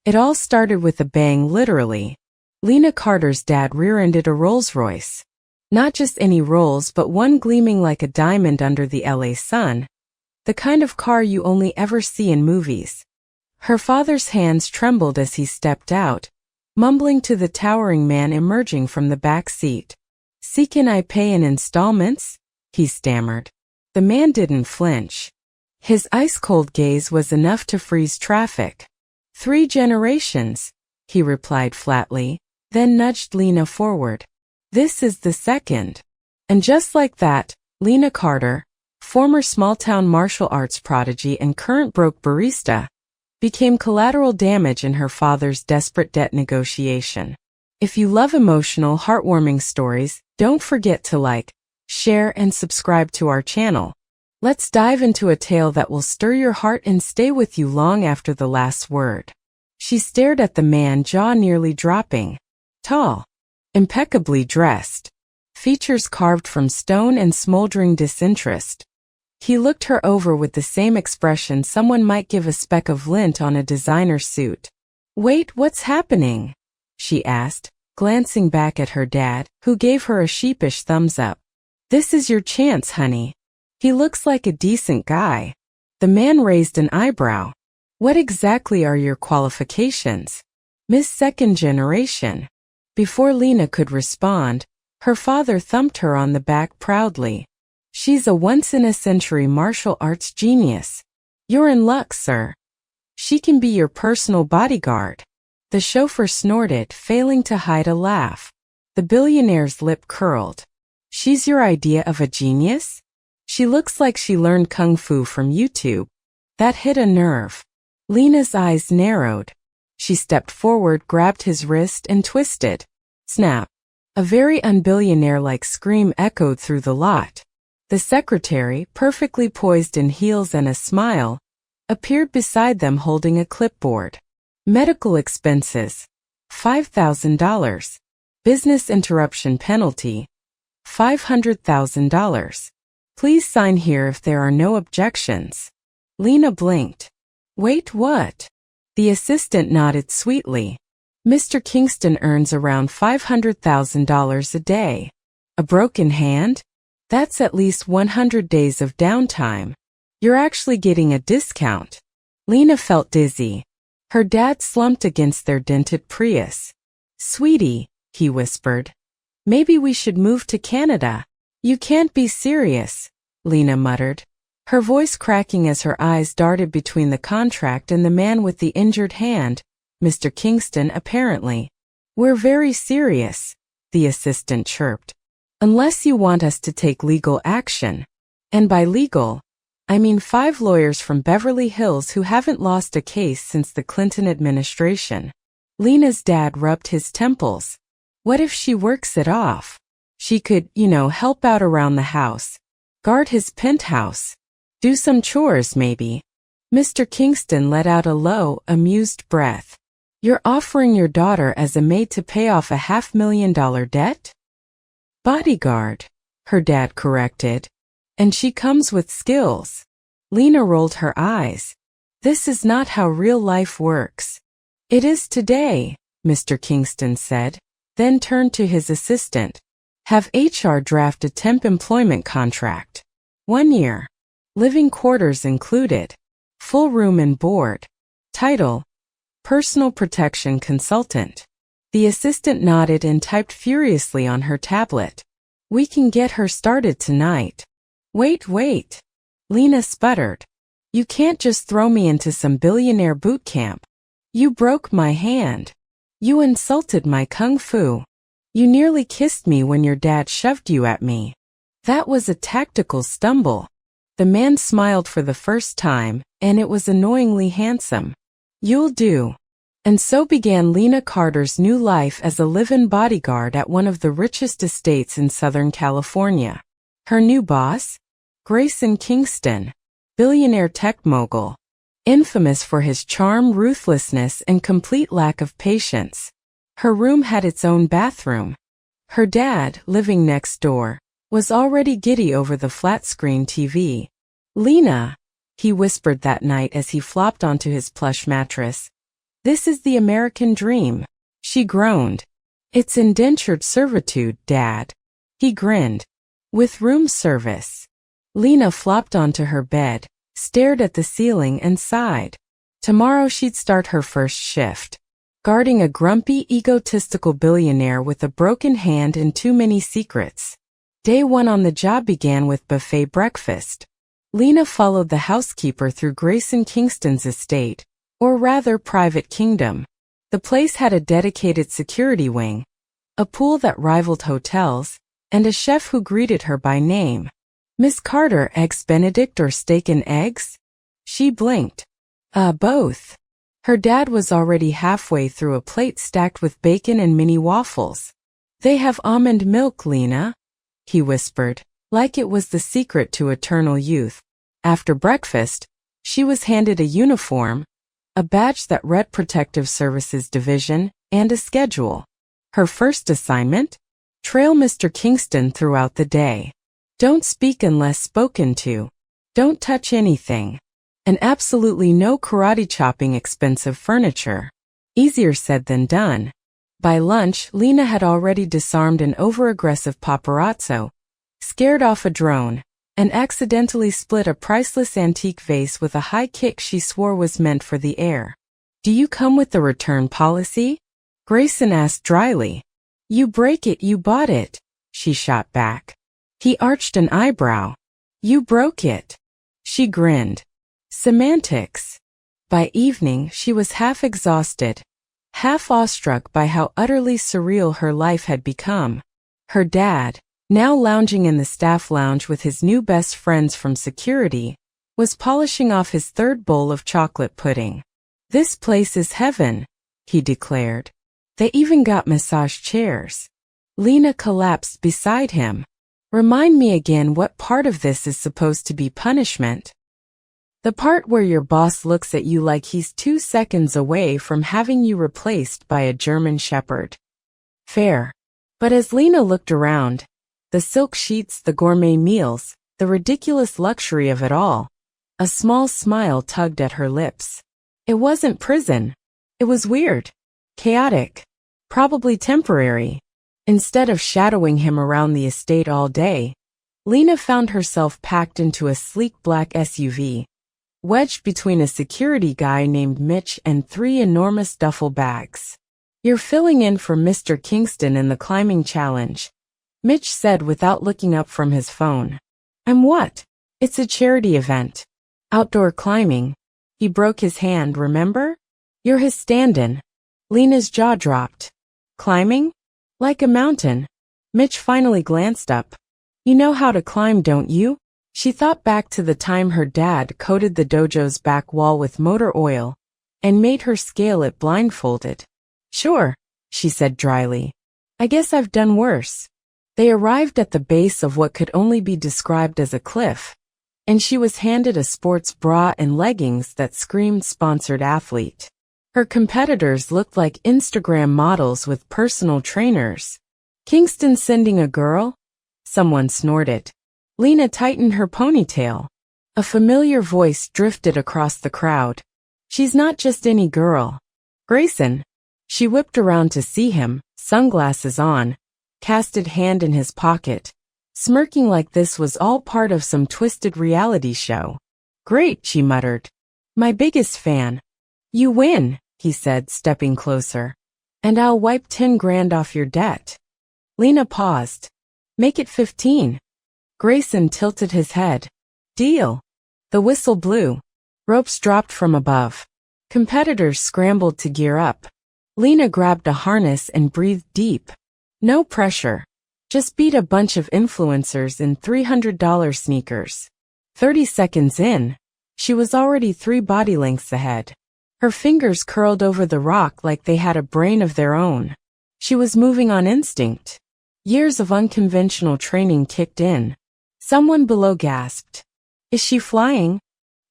It all started with a bang, literally. Lena Carter's dad rear-ended a Rolls-Royce. Not just any Rolls, but one gleaming like a diamond under the LA sun. The kind of car you only ever see in movies. Her father's hands trembled as he stepped out, mumbling to the towering man emerging from the back seat. "See, can I pay in installments?" he stammered. The man didn't flinch. His ice-cold gaze was enough to freeze traffic. "3 generations," he replied flatly, then nudged Lena forward. "This is the second." And just like that, Lena Carter, former small-town martial arts prodigy and current broke barista, became collateral damage in her father's desperate debt negotiation. If you love emotional, heartwarming stories, don't forget to like, share, and subscribe to our channel. Let's dive into a tale that will stir your heart and stay with you long after the last word. She stared at the man, jaw nearly dropping. Tall, impeccably dressed, features carved from stone and smoldering disinterest. He looked her over with the same expression someone might give a speck of lint on a designer suit. "Wait, what's happening?" she asked, glancing back at her dad, who gave her a sheepish thumbs up. "This is your chance, honey. He looks like a decent guy." The man raised an eyebrow. "What exactly are your qualifications?" "Miss Second Generation." Before Lena could respond, her father thumped her on the back proudly. "She's a once-in-a-century martial arts genius. You're in luck, sir. She can be your personal bodyguard." The chauffeur snorted, failing to hide a laugh. The billionaire's lip curled. "She's your idea of a genius? She looks like she learned kung fu from YouTube." That hit a nerve. Lena's eyes narrowed. She stepped forward, grabbed his wrist, and twisted. Snap. A very unbillionaire-like scream echoed through the lot. The secretary, perfectly poised in heels and a smile, appeared beside them holding a clipboard. "Medical expenses, $5,000. Business interruption penalty, $500,000. Please sign here if there are no objections." Lena blinked. "Wait, what?" The assistant nodded sweetly. "Mr. Kingston earns around $500,000 a day. A broken hand? That's at least 100 days of downtime. You're actually getting a discount." Lena felt dizzy. Her dad slumped against their dented Prius. "Sweetie," he whispered, "maybe we should move to Canada." "You can't be serious," Lena muttered, her voice cracking as her eyes darted between the contract and the man with the injured hand, Mr. Kingston apparently. "We're very serious," the assistant chirped. "Unless you want us to take legal action. And by legal, I mean 5 lawyers from Beverly Hills who haven't lost a case since the Clinton administration." Lena's dad rubbed his temples. What if she works it off? She could, help out around the house, guard his penthouse, do some chores maybe. Mr. Kingston let out a low, amused breath. "You're offering your daughter as a maid to pay off a $500,000 debt?" "Bodyguard," her dad corrected. "And she comes with skills." Lena rolled her eyes. "This is not how real life works." "It is today," Mr. Kingston said, then turned to his assistant. "Have HR draft a temp employment contract. 1 year. Living quarters included. Full room and board. Title: Personal Protection Consultant." The assistant nodded and typed furiously on her tablet. "We can get her started tonight." Wait. Lena sputtered. "You can't just throw me into some billionaire boot camp. You broke my hand. You insulted my kung fu. You nearly kissed me when your dad shoved you at me. That was a tactical stumble." The man smiled for the first time, and it was annoyingly handsome. "You'll do." And so began Lena Carter's new life as a live-in bodyguard at one of the richest estates in Southern California. Her new boss? Grayson Kingston, billionaire tech mogul, infamous for his charm, ruthlessness, and complete lack of patience. Her room had its own bathroom. Her dad, living next door, was already giddy over the flat-screen TV. "Lena," he whispered that night as he flopped onto his plush mattress, This is the American dream. She groaned. It's indentured servitude, Dad. He grinned. With room service. Lena flopped onto her bed, stared at the ceiling and sighed. Tomorrow she'd start her first shift. Guarding a grumpy, egotistical billionaire with a broken hand and too many secrets. Day one on the job began with buffet breakfast. Lena followed the housekeeper through Grayson Kingston's estate, or rather private kingdom. The place had a dedicated security wing, a pool that rivaled hotels, and a chef who greeted her by name. Miss Carter, eggs Benedict or steak and eggs? She blinked. Both. Her dad was already halfway through a plate stacked with bacon and mini waffles. They have almond milk, Lena, he whispered, like it was the secret to eternal youth. After breakfast, she was handed a uniform, a badge that read Protective Services Division, and a schedule. Her first assignment? Trail Mr. Kingston throughout the day. Don't speak unless spoken to. Don't touch anything. And absolutely no karate chopping expensive furniture. Easier said than done. By lunch, Lena had already disarmed an over-aggressive paparazzo, scared off a drone, and accidentally split a priceless antique vase with a high kick she swore was meant for the air. Do you come with the return policy? Grayson asked dryly. You break it, you bought it, she shot back. He arched an eyebrow. You broke it. She grinned. Semantics. By evening, she was half exhausted, half awestruck by how utterly surreal her life had become. Her dad, now lounging in the staff lounge with his new best friends from security, was polishing off his third bowl of chocolate pudding. This place is heaven, he declared. They even got massage chairs. Lena collapsed beside him. Remind me again what part of this is supposed to be punishment. The part where your boss looks at you like he's 2 seconds away from having you replaced by a German shepherd. Fair. But as Lena looked around, the silk sheets, the gourmet meals, the ridiculous luxury of it all, a small smile tugged at her lips. It wasn't prison. It was weird. Chaotic. Probably temporary. Instead of shadowing him around the estate all day, Lena found herself packed into a sleek black SUV, wedged between a security guy named Mitch and 3 enormous duffel bags. You're filling in for Mr. Kingston in the climbing challenge, Mitch said without looking up from his phone. I'm what? It's a charity event. Outdoor climbing. He broke his hand, remember? You're his stand-in. Lena's jaw dropped. Climbing? Like a mountain. Mitch finally glanced up. You know how to climb, don't you? She thought back to the time her dad coated the dojo's back wall with motor oil and made her scale it blindfolded. Sure, she said dryly. I guess I've done worse. They arrived at the base of what could only be described as a cliff, and she was handed a sports bra and leggings that screamed sponsored athlete. Her competitors looked like Instagram models with personal trainers. Kingston sending a girl? Someone snorted. Lena tightened her ponytail. A familiar voice drifted across the crowd. She's not just any girl. Grayson. She whipped around to see him, sunglasses on, casted hand in his pocket, smirking like this was all part of some twisted reality show. Great, she muttered. My biggest fan. You win, he said, stepping closer. And I'll wipe 10 grand off your debt. Lena paused. Make it 15. Grayson tilted his head. Deal. The whistle blew. Ropes dropped from above. Competitors scrambled to gear up. Lena grabbed a harness and breathed deep. No pressure. Just beat a bunch of influencers in $300 sneakers. 30 seconds in, she was already 3 body lengths ahead. Her fingers curled over the rock like they had a brain of their own. She was moving on instinct. Years of unconventional training kicked in. Someone below gasped. Is she flying?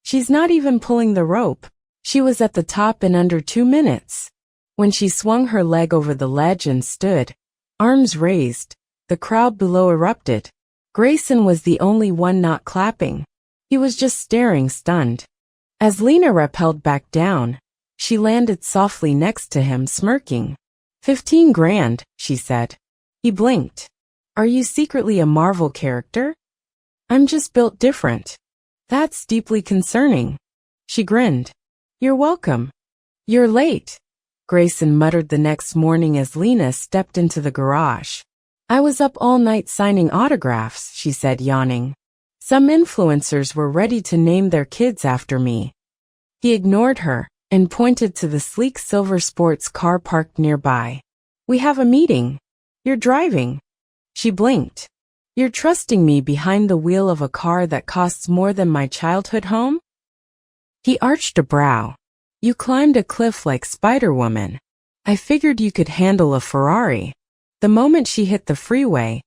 She's not even pulling the rope. She was at the top in under 2 minutes. When she swung her leg over the ledge and stood, arms raised, the crowd below erupted. Grayson was the only one not clapping. He was just staring, stunned. As Lena rappelled back down, She landed softly next to him, smirking. 15 grand, she said. He blinked. Are you secretly a Marvel character? I'm just built different. That's deeply concerning. She grinned. You're welcome. You're late, Grayson muttered the next morning as Lena stepped into the garage. I was up all night signing autographs, she said, yawning. Some influencers were ready to name their kids after me. He ignored her and pointed to the sleek silver sports car parked nearby. We have a meeting. You're driving. She blinked. You're trusting me behind the wheel of a car that costs more than my childhood home? He arched a brow. You climbed a cliff like Spider-Woman. I figured you could handle a Ferrari. The moment she hit the freeway,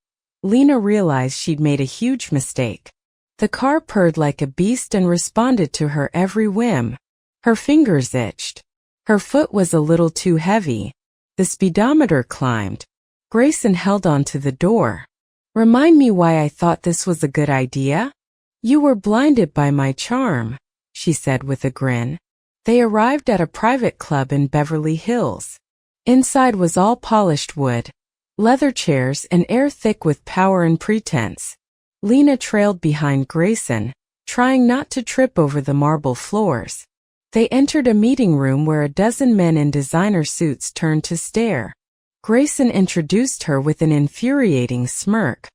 Lena realized she'd made a huge mistake. The car purred like a beast and responded to her every whim. Her fingers itched. Her foot was a little too heavy. The speedometer climbed. Grayson held onto the door. Remind me why I thought this was a good idea? You were blinded by my charm, she said with a grin. They arrived at a private club in Beverly Hills. Inside was all polished wood, leather chairs and air thick with power and pretense. Lena trailed behind Grayson, trying not to trip over the marble floors. They entered a meeting room where a dozen men in designer suits turned to stare. Grayson introduced her with an infuriating smirk.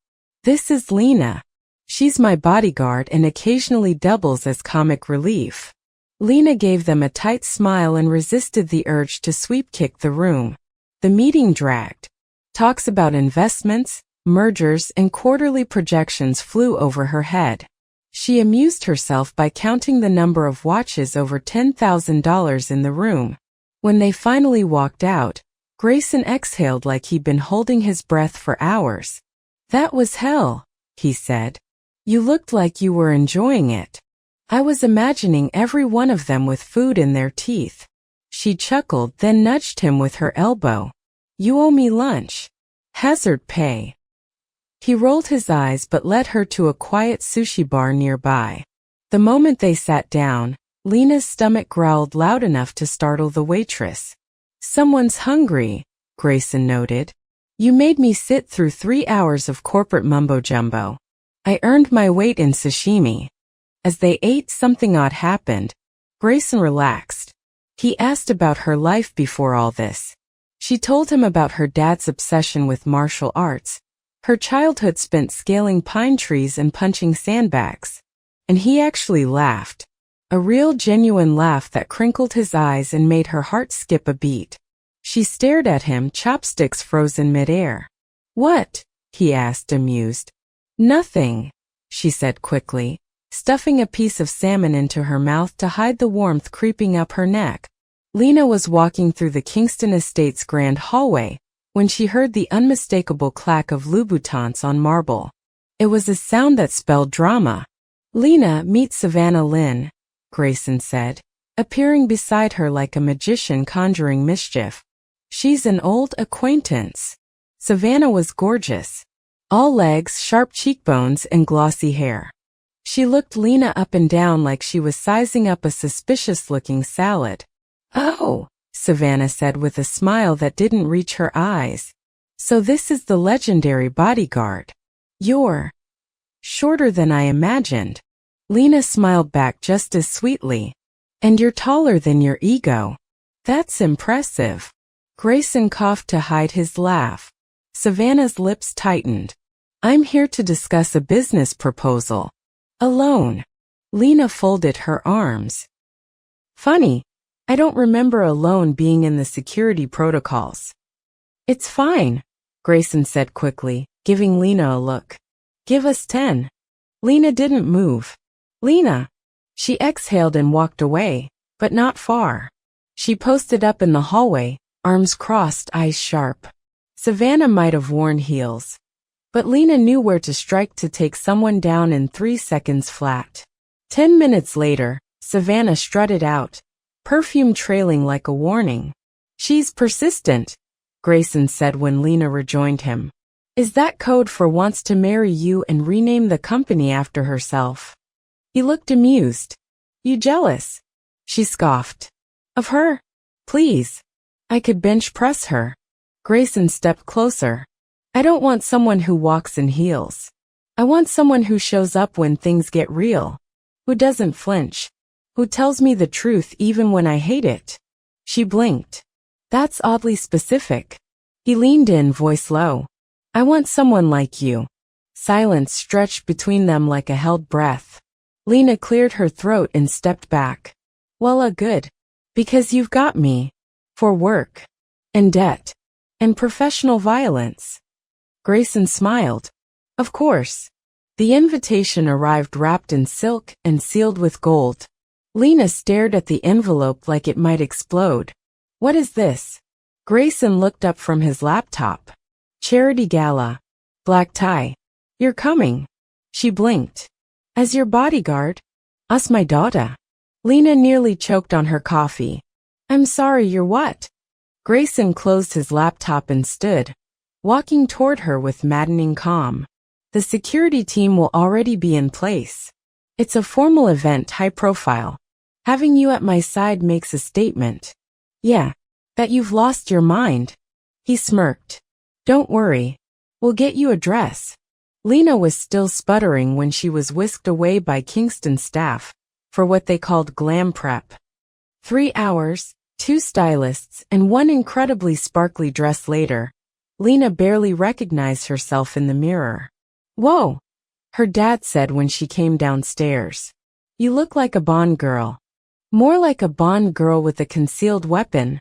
This is Lena. She's my bodyguard and occasionally doubles as comic relief. Lena gave them a tight smile and resisted the urge to sweep-kick the room. The meeting dragged. Talks about investments, mergers, and quarterly projections flew over her head. She amused herself by counting the number of watches over $10,000 in the room. When they finally walked out, Grayson exhaled like he'd been holding his breath for hours. That was hell, he said. You looked like you were enjoying it. I was imagining every one of them with food in their teeth. She chuckled, then nudged him with her elbow. You owe me lunch. Hazard pay. He rolled his eyes but led her to a quiet sushi bar nearby. The moment they sat down, Lena's stomach growled loud enough to startle the waitress. Someone's hungry, Grayson noted. You made me sit through 3 hours of corporate mumbo-jumbo. I earned my weight in sashimi. As they ate, something odd happened. Grayson relaxed. He asked about her life before all this. She told him about her dad's obsession with martial arts. Her childhood spent scaling pine trees and punching sandbags. And he actually laughed. A real genuine laugh that crinkled his eyes and made her heart skip a beat. She stared at him, chopsticks frozen midair. What? He asked, amused. Nothing, she said quickly, stuffing a piece of salmon into her mouth to hide the warmth creeping up her neck. Lena was walking through the Kingston Estates grand hallway when she heard the unmistakable clack of Louboutins on marble. It was a sound that spelled drama. Lena, meet Savannah Lynn, Grayson said, appearing beside her like a magician conjuring mischief. She's an old acquaintance. Savannah was gorgeous. All legs, sharp cheekbones, and glossy hair. She looked Lena up and down like she was sizing up a suspicious-looking salad. Oh, Savannah said with a smile that didn't reach her eyes. So this is the legendary bodyguard. You're shorter than I imagined. Lena smiled back just as sweetly. And you're taller than your ego. That's impressive. Grayson coughed to hide his laugh. Savannah's lips tightened. I'm here to discuss a business proposal. Alone. Lena folded her arms. Funny. I don't remember alone being in the security protocols. It's fine, Grayson said quickly, giving Lena a look. Give us 10. Lena didn't move. Lena. She exhaled and walked away, but not far. She posted up in the hallway, arms crossed, eyes sharp. Savannah might have worn heels, but Lena knew where to strike to take someone down in 3 seconds flat. 10 minutes later, Savannah strutted out, perfume trailing like a warning. She's persistent, Grayson said when Lena rejoined him. Is that code for wants to marry you and rename the company after herself? He looked amused. You jealous? She scoffed. Of her? Please. I could bench press her. Grayson stepped closer. I don't want someone who walks in heels. I want someone who shows up when things get real. Who doesn't flinch. Who tells me the truth even when I hate it. She blinked. That's oddly specific. He leaned in, voice low. I want someone like you. Silence stretched between them like a held breath. Lena cleared her throat and stepped back. Well, good. Because you've got me. For work. And debt. And professional violence. Grayson smiled. Of course. The invitation arrived wrapped in silk and sealed with gold. Lena stared at the envelope like it might explode. What is this? Grayson looked up from his laptop. Charity gala. Black tie. You're coming. She blinked. As your bodyguard? Us, my daughter. Lena nearly choked on her coffee. I'm sorry, you're what? Grayson closed his laptop and stood, walking toward her with maddening calm. The security team will already be in place. It's a formal event, high profile. Having you at my side makes a statement. Yeah, that you've lost your mind. He smirked. Don't worry. We'll get you a dress. Lena was still sputtering when she was whisked away by Kingston's staff for what they called glam prep. 3 hours, 2 stylists, and one incredibly sparkly dress later, Lena barely recognized herself in the mirror. Whoa, her dad said when she came downstairs. You look like a Bond girl. More like a Bond girl with a concealed weapon,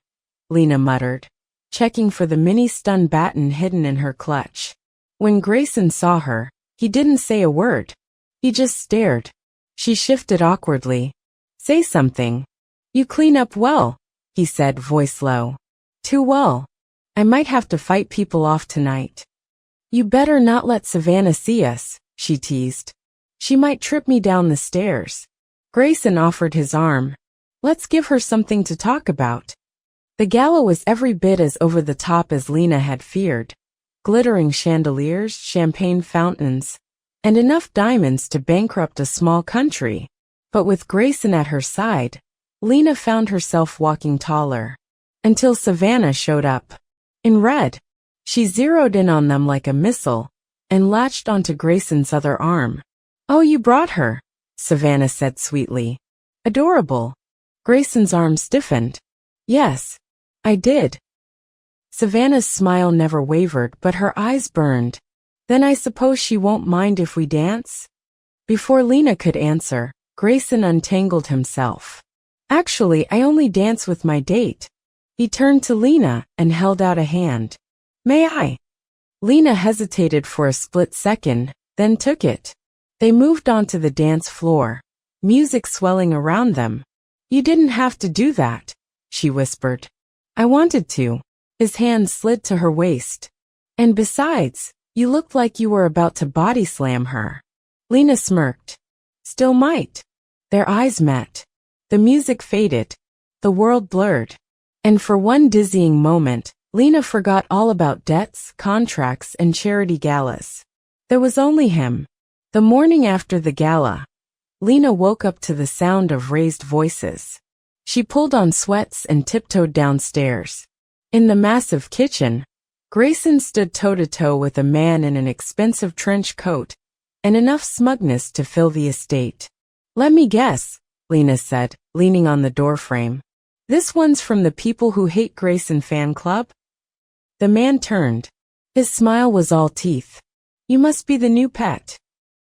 Lena muttered, checking for the mini stun baton hidden in her clutch. When Grayson saw her, he didn't say a word. He just stared. She shifted awkwardly. Say something. You clean up well, he said, voice low. Too well. I might have to fight people off tonight. You better not let Savannah see us, she teased. She might trip me down the stairs. Grayson offered his arm. Let's give her something to talk about. The gala was every bit as over the top as Lena had feared. Glittering chandeliers, champagne fountains, and enough diamonds to bankrupt a small country. But with Grayson at her side, Lena found herself walking taller. Until Savannah showed up. In red. She zeroed in on them like a missile, and latched onto Grayson's other arm. Oh, you brought her, Savannah said sweetly. Adorable. Grayson's arm stiffened. Yes, I did. Savannah's smile never wavered, but her eyes burned. Then I suppose she won't mind if we dance? Before Lena could answer, Grayson untangled himself. Actually, I only dance with my date. He turned to Lena and held out a hand. May I? Lena hesitated for a split second, then took it. They moved onto the dance floor, music swelling around them. You didn't have to do that, she whispered. I wanted to. His hand slid to her waist. And besides, you looked like you were about to body slam her. Lena smirked. Still might. Their eyes met. The music faded. The world blurred. And for one dizzying moment, Lena forgot all about debts, contracts, and charity galas. There was only him. The morning after the gala, Lena woke up to the sound of raised voices. She pulled on sweats and tiptoed downstairs. In the massive kitchen, Grayson stood toe-to-toe with a man in an expensive trench coat and enough smugness to fill the estate. Let me guess, Lena said, leaning on the doorframe. This one's from the People Who Hate Grayson fan club? The man turned. His smile was all teeth. You must be the new pet.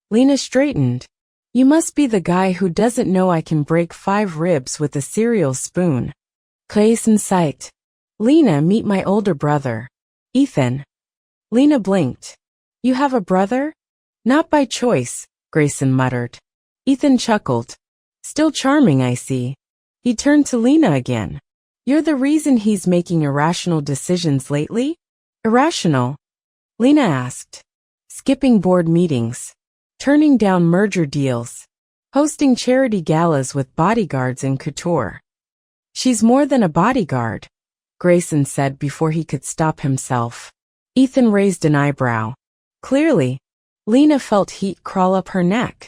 Lena straightened. You must be the guy who doesn't know I can break 5 ribs with a cereal spoon. Grayson sighed. Lena, meet my older brother. Ethan. Lena blinked. You have a brother? Not by choice, Grayson muttered. Ethan chuckled. Still charming, I see. He turned to Lena again. You're the reason he's making irrational decisions lately? Irrational? Lena asked. Skipping board meetings. Turning down merger deals. Hosting charity galas with bodyguards in couture. She's more than a bodyguard, Grayson said before he could stop himself. Ethan raised an eyebrow. Clearly, Lena felt heat crawl up her neck.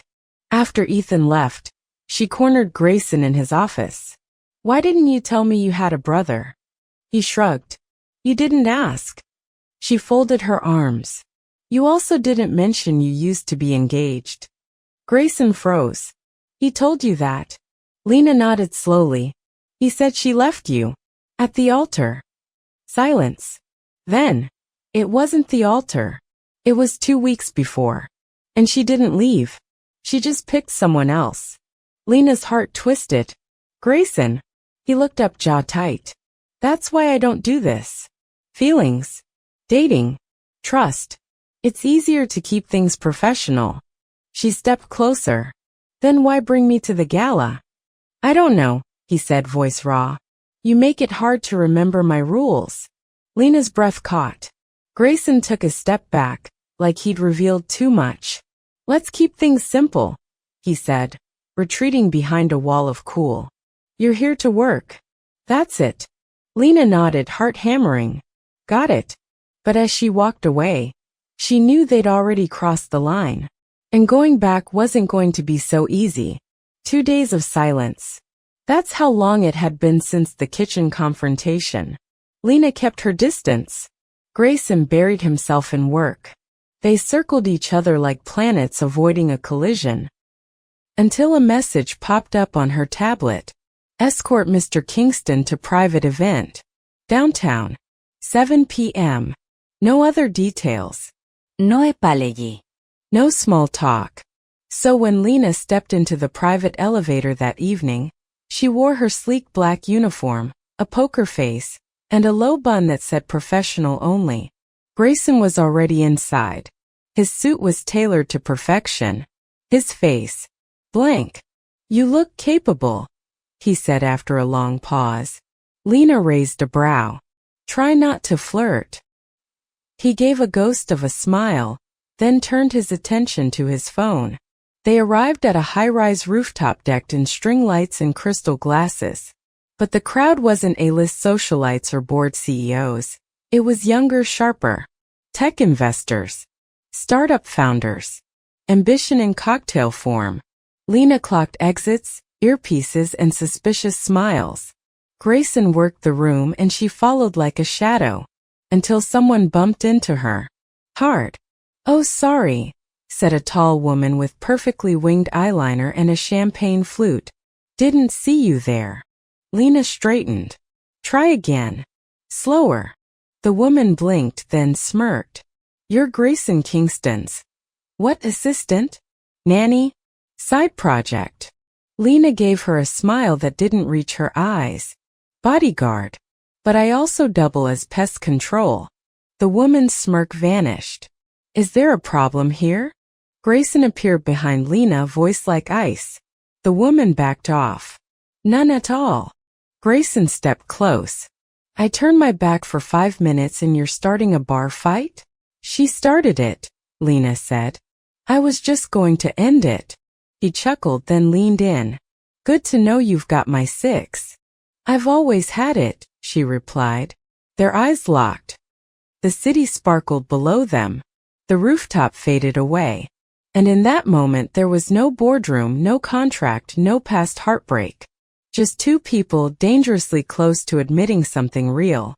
After Ethan left, she cornered Grayson in his office. Why didn't you tell me you had a brother? He shrugged. You didn't ask. She folded her arms. You also didn't mention you used to be engaged. Grayson froze. He told you that. Lena nodded slowly. He said she left you. At the altar. Silence. Then. It wasn't the altar. It was 2 weeks before. And she didn't leave. She just picked someone else. Lena's heart twisted. Grayson. He looked up, jaw tight. That's why I don't do this. Feelings. Dating. Trust. It's easier to keep things professional. She stepped closer. Then why bring me to the gala? I don't know, he said, voice raw. You make it hard to remember my rules. Lena's breath caught. Grayson took a step back, like he'd revealed too much. Let's keep things simple, he said, retreating behind a wall of cool. You're here to work. That's it. Lena nodded, heart hammering. Got it. But as she walked away, she knew they'd already crossed the line. And going back wasn't going to be so easy. 2 days of silence. That's how long it had been since the kitchen confrontation. Lena kept her distance. Grayson buried himself in work. They circled each other like planets avoiding a collision. Until a message popped up on her tablet. Escort Mr. Kingston to private event. Downtown. 7 p.m. No other details. No epáleggi. No small talk. So when Lena stepped into the private elevator that evening, she wore her sleek black uniform, a poker face, and a low bun that said professional only. Grayson was already inside. His suit was tailored to perfection. His face. Blank. You look capable, he said after a long pause. Lena raised a brow. Try not to flirt. He gave a ghost of a smile, then turned his attention to his phone. They arrived at a high-rise rooftop decked in string lights and crystal glasses. But the crowd wasn't A-list socialites or board CEOs. It was younger, sharper. Tech investors. Startup founders. Ambition in cocktail form. Lena clocked exits, earpieces, and suspicious smiles. Grayson worked the room and she followed like a shadow. Until someone bumped into her. Hard. Oh, sorry, said a tall woman with perfectly winged eyeliner and a champagne flute. Didn't see you there. Lena straightened. Try again. Slower. The woman blinked, then smirked. You're Grayson Kingston's. What assistant? Nanny? Side project. Lena gave her a smile that didn't reach her eyes. Bodyguard. But I also double as pest control. The woman's smirk vanished. Is there a problem here? Grayson appeared behind Lena, voice like ice. The woman backed off. None at all. Grayson stepped close. I turned my back for 5 minutes and you're starting a bar fight? She started it, Lena said. I was just going to end it. He chuckled, then leaned in. Good to know you've got my 6. I've always had it, she replied. Their eyes locked. The city sparkled below them. The rooftop faded away. And in that moment there was no boardroom, no contract, no past heartbreak. Just 2 people dangerously close to admitting something real.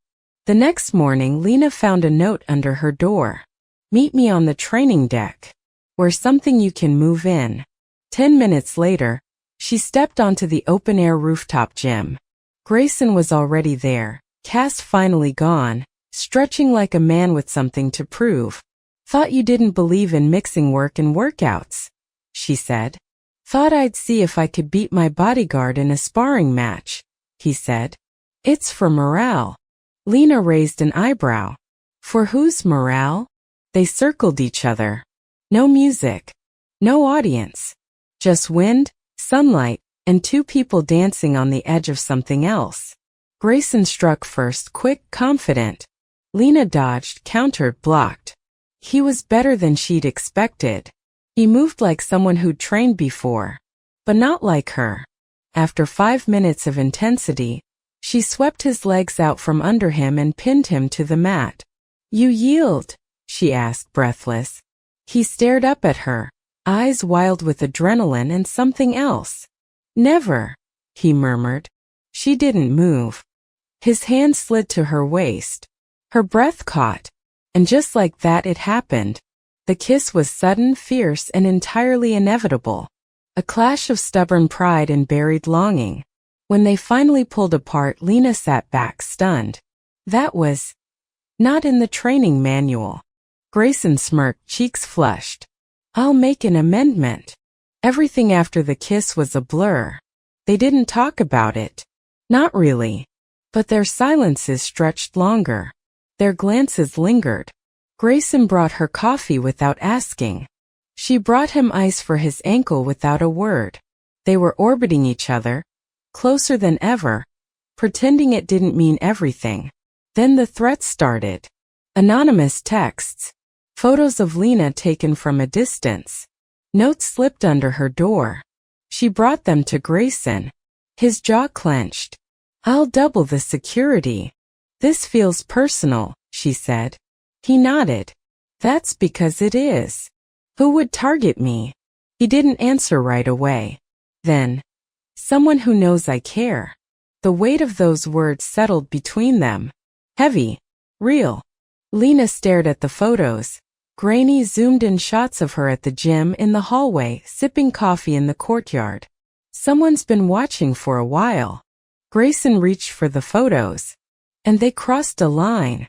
The next morning, Lena found a note under her door. Meet me on the training deck. Where something you can move in. 10 minutes later, she stepped onto the open-air rooftop gym. Grayson was already there, Cass finally gone, stretching like a man with something to prove. Thought you didn't believe in mixing work and workouts, she said. Thought I'd see if I could beat my bodyguard in a sparring match, he said. It's for morale. Lena raised an eyebrow. For whose morale? They circled each other. No music. No audience. Just wind, sunlight, and 2 people dancing on the edge of something else. Grayson struck first, quick, confident. Lena dodged, countered, blocked. He was better than she'd expected. He moved like someone who'd trained before. But not like her. After 5 minutes of intensity, she swept his legs out from under him and pinned him to the mat. You yield? She asked, breathless. He stared up at her, eyes wild with adrenaline and something else. Never, he murmured. She didn't move. His hand slid to her waist. Her breath caught. And just like that it happened. The kiss was sudden, fierce, and entirely inevitable. A clash of stubborn pride and buried longing. When they finally pulled apart, Lena sat back, stunned. That was not in the training manual. Grayson smirked, cheeks flushed. I'll make an amendment. Everything after the kiss was a blur. They didn't talk about it. Not really. But their silences stretched longer. Their glances lingered. Grayson brought her coffee without asking. She brought him ice for his ankle without a word. They were orbiting each other, closer than ever, pretending it didn't mean everything. Then the threats started. Anonymous texts. Photos of Lena taken from a distance. Notes slipped under her door. She brought them to Grayson. His jaw clenched. I'll double the security. This feels personal, she said. He nodded. That's because it is. Who would target me? He didn't answer right away. Then, someone who knows I care. The weight of those words settled between them. Heavy. Real. Lena stared at the photos. Grainy, zoomed-in shots of her at the gym, in the hallway, sipping coffee in the courtyard. Someone's been watching for a while. Grayson reached for the photos. And they crossed a line.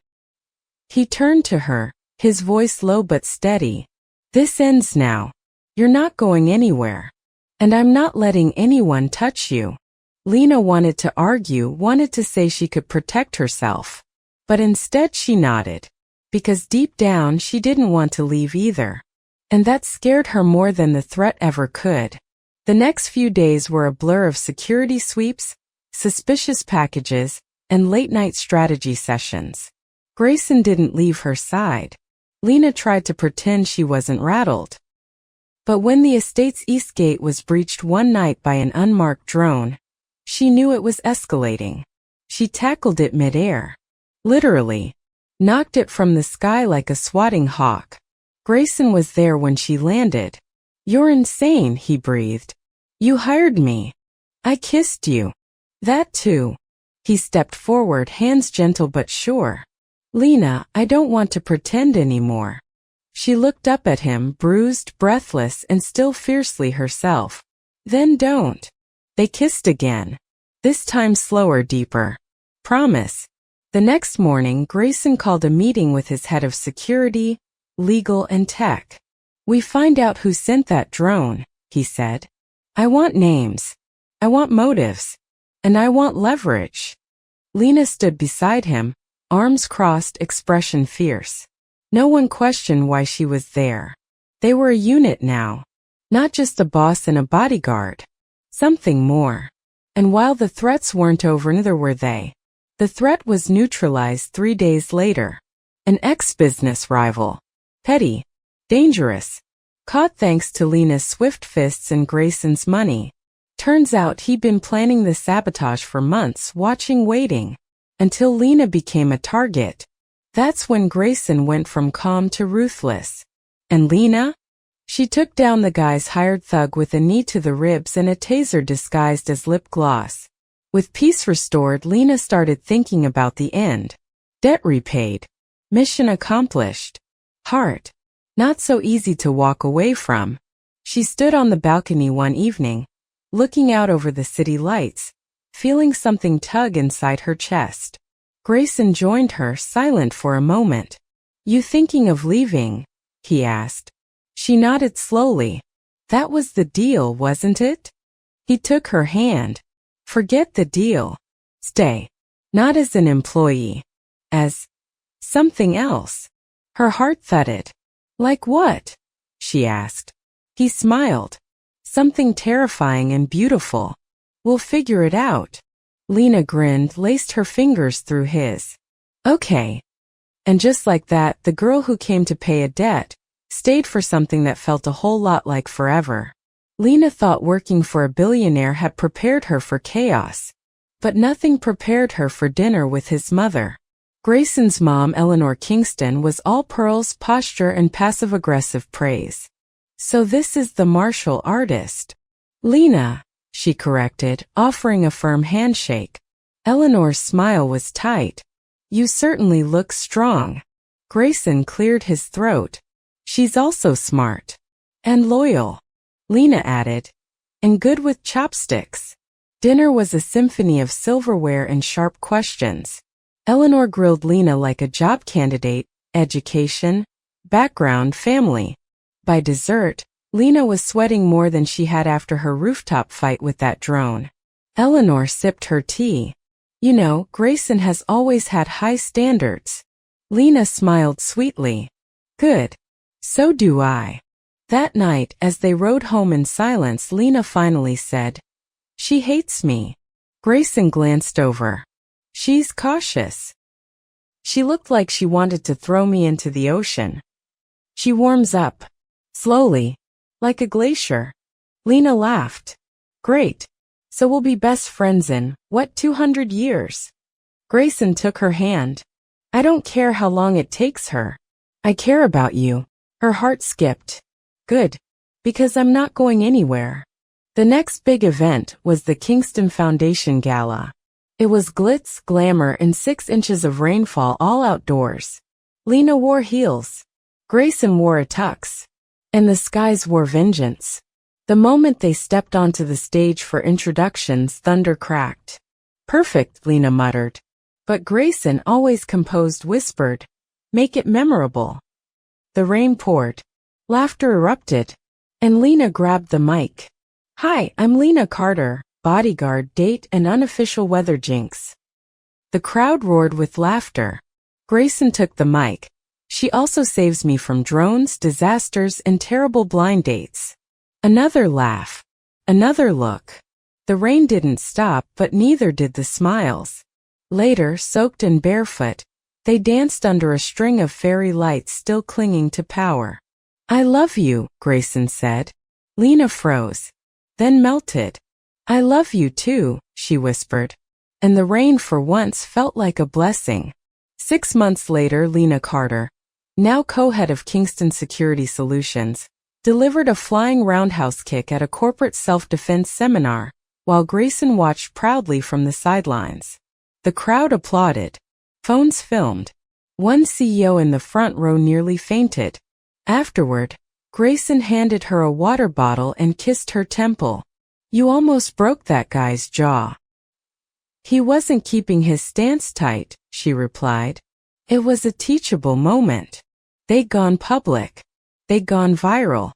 He turned to her, his voice low but steady. This ends now. You're not going anywhere. And I'm not letting anyone touch you. Lena wanted to argue, wanted to say she could protect herself. But instead she nodded. Because deep down she didn't want to leave either. And that scared her more than the threat ever could. The next few days were a blur of security sweeps, suspicious packages, and late-night strategy sessions. Grayson didn't leave her side. Lena tried to pretend she wasn't rattled. But when the estate's east gate was breached one night by an unmarked drone, she knew it was escalating. She tackled it mid-air. Literally. Knocked it from the sky like a swatting hawk. Grayson was there when she landed. You're insane, he breathed. You hired me. I kissed you. That too. He stepped forward, hands gentle but sure. Lena, I don't want to pretend anymore. She looked up at him, bruised, breathless, and still fiercely herself. Then don't. They kissed again. This time slower, deeper. Promise. The next morning, Grayson called a meeting with his head of security, legal, and tech. We find out who sent that drone, he said. I want names. I want motives. And I want leverage. Lena stood beside him, arms crossed, expression fierce. No one questioned why she was there. They were a unit now. Not just a boss and a bodyguard. Something more. And while the threats weren't over, neither were they. The threat was neutralized 3 days later. An ex-business rival. Petty. Dangerous. Caught thanks to Lena's swift fists and Grayson's money. Turns out he'd been planning the sabotage for months, watching, waiting. Until Lena became a target. That's when Grayson went from calm to ruthless. And Lena? She took down the guy's hired thug with a knee to the ribs and a taser disguised as lip gloss. With peace restored, Lena started thinking about the end. Debt repaid. Mission accomplished. Heart. Not so easy to walk away from. She stood on the balcony one evening, looking out over the city lights, feeling something tug inside her chest. Grayson joined her, silent for a moment. You thinking of leaving? He asked. She nodded slowly. That was the deal, wasn't it? He took her hand. Forget the deal. Stay. Not as an employee. As something else. Her heart thudded. Like what? She asked. He smiled. Something terrifying and beautiful. We'll figure it out. Lena grinned, laced her fingers through his. Okay. And just like that, the girl who came to pay a debt stayed for something that felt a whole lot like forever. Lena thought working for a billionaire had prepared her for chaos. But nothing prepared her for dinner with his mother. Grayson's mom, Eleanor Kingston, was all pearls, posture, and passive-aggressive praise. So this is the martial artist. Lena, she corrected, offering a firm handshake. Eleanor's smile was tight. You certainly look strong. Grayson cleared his throat. She's also smart. And loyal, Lena added. And good with chopsticks. Dinner was a symphony of silverware and sharp questions. Eleanor grilled Lena like a job candidate, education, background, family. By dessert, Lena was sweating more than she had after her rooftop fight with that drone. Eleanor sipped her tea. You know, Grayson has always had high standards. Lena smiled sweetly. Good. So do I. That night, as they rode home in silence, Lena finally said, She hates me. Grayson glanced over. She's cautious. She looked like she wanted to throw me into the ocean. She warms up. Slowly. Like a glacier. Lena laughed. Great. So we'll be best friends in, 200 years? Grayson took her hand. I don't care how long it takes her. I care about you. Her heart skipped. Good. Because I'm not going anywhere. The next big event was the Kingston Foundation Gala. It was glitz, glamour, and 6 inches of rainfall all outdoors. Lena wore heels. Grayson wore a tux. And the skies wore vengeance. The moment they stepped onto the stage for introductions, thunder cracked. Perfect, Lena muttered. But Grayson, always composed, whispered, Make it memorable. The rain poured. Laughter erupted. And Lena grabbed the mic. Hi, I'm Lena Carter, bodyguard, date, and unofficial weather jinx. The crowd roared with laughter. Grayson took the mic. She also saves me from drones, disasters, and terrible blind dates. Another laugh. Another look. The rain didn't stop, but neither did the smiles. Later, soaked and barefoot, they danced under a string of fairy lights still clinging to power. I love you, Grayson said. Lena froze. Then melted. I love you too, she whispered. And the rain for once felt like a blessing. 6 months later, Lena Carter, now co-head of Kingston Security Solutions, delivered a flying roundhouse kick at a corporate self-defense seminar, while Grayson watched proudly from the sidelines. The crowd applauded. Phones filmed. One CEO in the front row nearly fainted. Afterward, Grayson handed her a water bottle and kissed her temple. You almost broke that guy's jaw. He wasn't keeping his stance tight, she replied. It was a teachable moment. They'd gone public. They'd gone viral.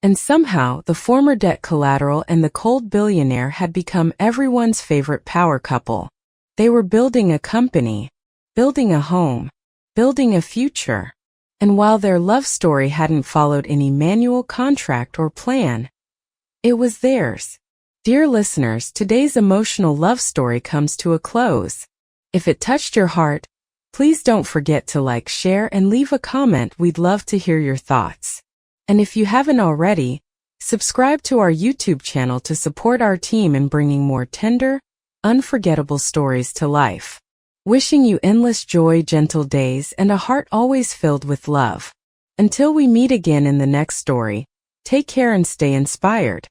And somehow, the former debt collateral and the cold billionaire had become everyone's favorite power couple. They were building a company, building a home, building a future. And while their love story hadn't followed any manual contract or plan, it was theirs. Dear listeners, today's emotional love story comes to a close. If it touched your heart, please don't forget to like, share, and leave a comment. We'd love to hear your thoughts. And if you haven't already, subscribe to our YouTube channel to support our team in bringing more tender, unforgettable stories to life. Wishing you endless joy, gentle days, and a heart always filled with love. Until we meet again in the next story, take care and stay inspired.